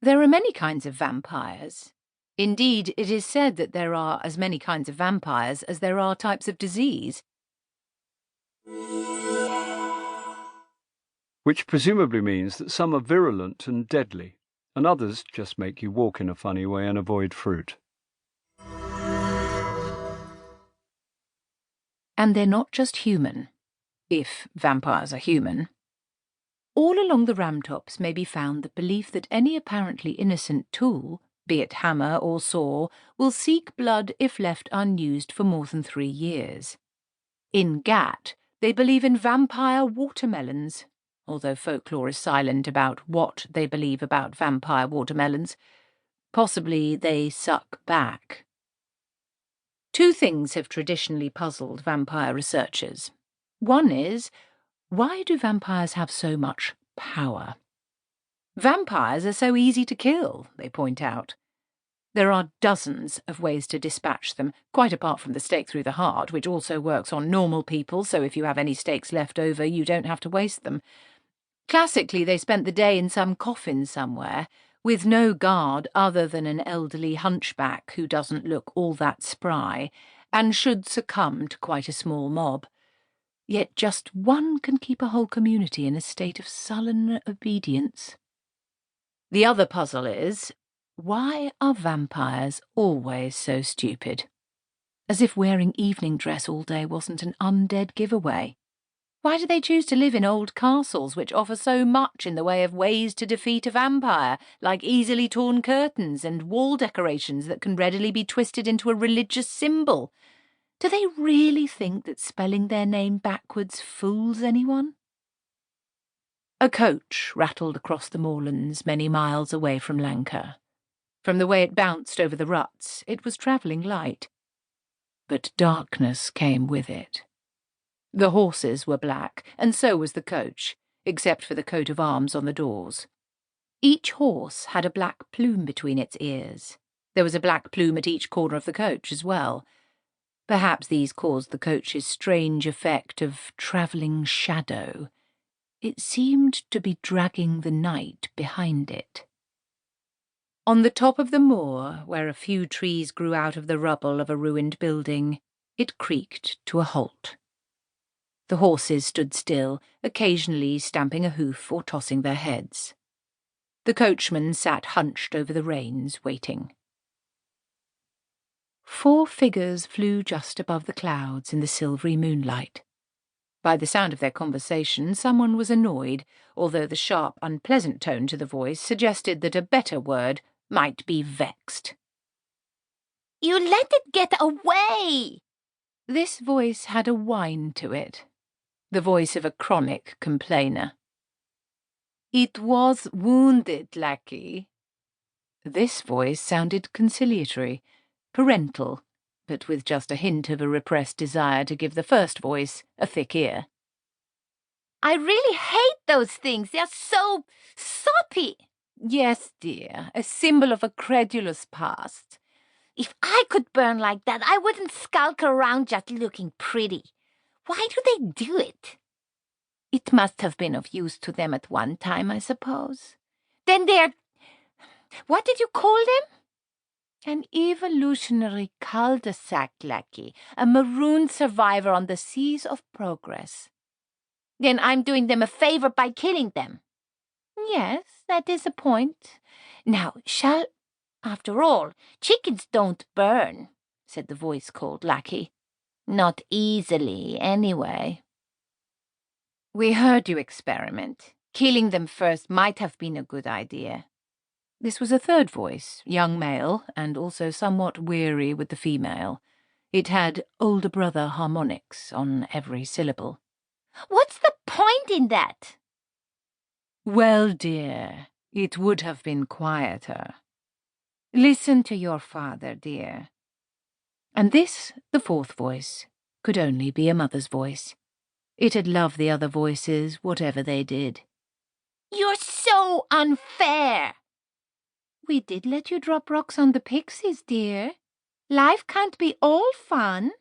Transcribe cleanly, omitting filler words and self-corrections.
There are many kinds of vampires. Indeed, it is said that there are as many kinds of vampires as there are types of disease. Which presumably means that some are virulent and deadly, and others just make you walk in a funny way and avoid fruit. And they're not just human, if vampires are human. All along the ramtops may be found the belief that any apparently innocent tool, be it hammer or saw, will seek blood if left unused for more than 3 years. In Gat, they believe in vampire watermelons, although folklore is silent about what they believe about vampire watermelons. Possibly they suck back. 2 things have traditionally puzzled vampire researchers. One is, why do vampires have so much power? Vampires are so easy to kill, they point out. There are dozens of ways to dispatch them, quite apart from the stake through the heart, which also works on normal people, so if you have any stakes left over, you don't have to waste them. Classically, they spent the day in some coffin somewhere, with no guard other than an elderly hunchback who doesn't look all that spry, and should succumb to quite a small mob. Yet just one can keep a whole community in a state of sullen obedience. The other puzzle is, why are vampires always so stupid? As if wearing evening dress all day wasn't an undead giveaway. Why do they choose to live in old castles which offer so much in the way of ways to defeat a vampire, like easily torn curtains and wall decorations that can readily be twisted into a religious symbol? Do they really think that spelling their name backwards fools anyone? A coach rattled across the moorlands many miles away from Lancre. From the way it bounced over the ruts, it was travelling light. But darkness came with it. The horses were black, and so was the coach, except for the coat of arms on the doors. Each horse had a black plume between its ears. There was a black plume at each corner of the coach as well. Perhaps these caused the coach's strange effect of travelling shadow. It seemed to be dragging the night behind it. On the top of the moor, where a few trees grew out of the rubble of a ruined building, it creaked to a halt. The horses stood still, occasionally stamping a hoof or tossing their heads. The coachman sat hunched over the reins, waiting. 4 figures flew just above the clouds in the silvery moonlight. By the sound of their conversation, someone was annoyed, although the sharp, unpleasant tone to the voice suggested that a better word might be vexed. "You let it get away!" This voice had a whine to it, the voice of a chronic complainer. "It was wounded, lackey." This voice sounded conciliatory, parental, but with just a hint of a repressed desire to give the first voice a thick ear. "I really hate those things. They're so soppy." "Yes, dear, a symbol of a credulous past." "If I could burn like that, I wouldn't skulk around just looking pretty. Why do they do it?" "It must have been of use to them at one time, I suppose." "Then they're... what did you call them?" "An evolutionary cul-de-sac lackey, a marooned survivor on the seas of progress." "Then I'm doing them a favor by killing them." "Yes, that is a point. Now, shall—" "After all, chickens don't burn," said the voice-cold lackey. "Not easily, anyway." "We heard you experiment. Killing them first might have been a good idea." This was a third voice, young male, and also somewhat weary with the female. It had older brother harmonics on every syllable. "What's the point in that?" "Well, dear, it would have been quieter. Listen to your father, dear." And this, the fourth voice, could only be a mother's voice. It had loved the other voices, whatever they did. "You're so unfair." "We did let you drop rocks on the pixies, dear. Life can't be all fun."